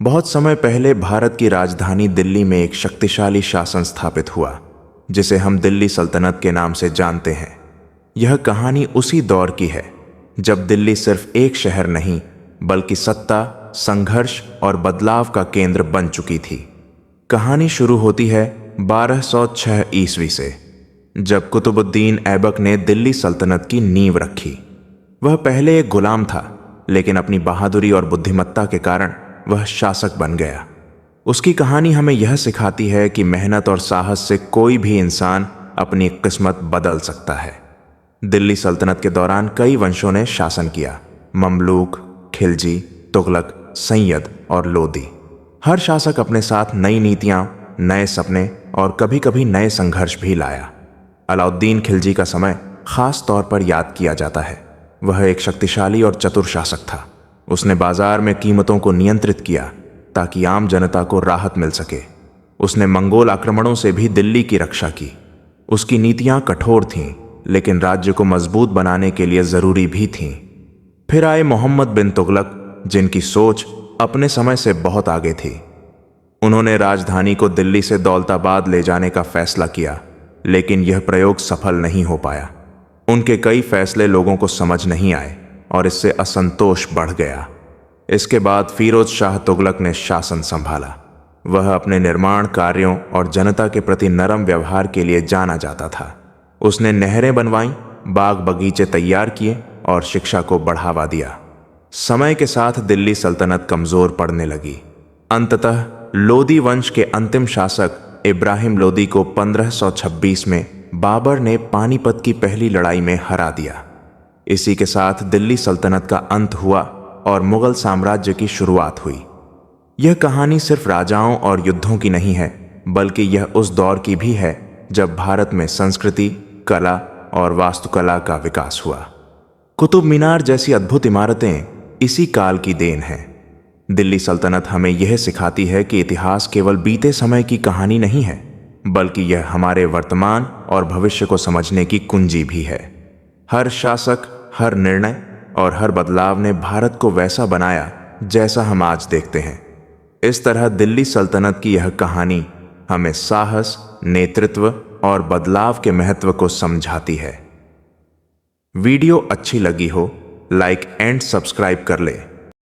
बहुत समय पहले भारत की राजधानी दिल्ली में एक शक्तिशाली शासन स्थापित हुआ, जिसे हम दिल्ली सल्तनत के नाम से जानते हैं। यह कहानी उसी दौर की है जब दिल्ली सिर्फ एक शहर नहीं, बल्कि सत्ता, संघर्ष और बदलाव का केंद्र बन चुकी थी। कहानी शुरू होती है 1206 ईस्वी से, जब कुतुबुद्दीन ऐबक ने दिल्ली सल्तनत की नींव रखी। वह पहले एक गुलाम था, लेकिन अपनी बहादुरी और बुद्धिमत्ता के कारण वह शासक बन गया। उसकी कहानी हमें यह सिखाती है कि मेहनत और साहस से कोई भी इंसान अपनी किस्मत बदल सकता है। दिल्ली सल्तनत के दौरान कई वंशों ने शासन किया: ममलूक, खिलजी, तुगलक, सैयद और लोदी। हर शासक अपने साथ नई नीतियां, नए सपने और कभी कभी नए संघर्ष भी लाया। अलाउद्दीन खिलजी का समय खास तौर पर याद किया जाता है। वह एक शक्तिशाली और चतुर शासक था। उसने बाजार में कीमतों को नियंत्रित किया ताकि आम जनता को राहत मिल सके। उसने मंगोल आक्रमणों से भी दिल्ली की रक्षा की। उसकी नीतियां कठोर थीं, लेकिन राज्य को मजबूत बनाने के लिए जरूरी भी थीं। फिर आए मोहम्मद बिन तुगलक, जिनकी सोच अपने समय से बहुत आगे थी। उन्होंने राजधानी को दिल्ली से दौलताबाद ले जाने का फैसला किया, लेकिन यह प्रयोग सफल नहीं हो पाया। उनके कई फैसले लोगों को समझ नहीं आए और इससे असंतोष बढ़ गया। इसके बाद फिरोज शाह तुगलक ने शासन संभाला। वह अपने निर्माण कार्यों और जनता के प्रति नरम व्यवहार के लिए जाना जाता था। उसने नहरें बनवाईं, बाग बगीचे तैयार किए और शिक्षा को बढ़ावा दिया। समय के साथ दिल्ली सल्तनत कमजोर पड़ने लगी। अंततः लोदी वंश के अंतिम शासक इब्राहिम लोदी को 1526 में बाबर ने पानीपत की पहली लड़ाई में हरा दिया। इसी के साथ दिल्ली सल्तनत का अंत हुआ और मुगल साम्राज्य की शुरुआत हुई। यह कहानी सिर्फ राजाओं और युद्धों की नहीं है, बल्कि यह उस दौर की भी है जब भारत में संस्कृति, कला और वास्तुकला का विकास हुआ। कुतुब मीनार जैसी अद्भुत इमारतें इसी काल की देन हैं। दिल्ली सल्तनत हमें यह सिखाती है कि इतिहास केवल बीते समय की कहानी नहीं है, बल्कि यह हमारे वर्तमान और भविष्य को समझने की कुंजी भी है। हर शासक, हर निर्णय और हर बदलाव ने भारत को वैसा बनाया जैसा हम आज देखते हैं। इस तरह दिल्ली सल्तनत की यह कहानी हमें साहस, नेतृत्व और बदलाव के महत्व को समझाती है। वीडियो अच्छी लगी हो, लाइक एंड सब्सक्राइब कर ले।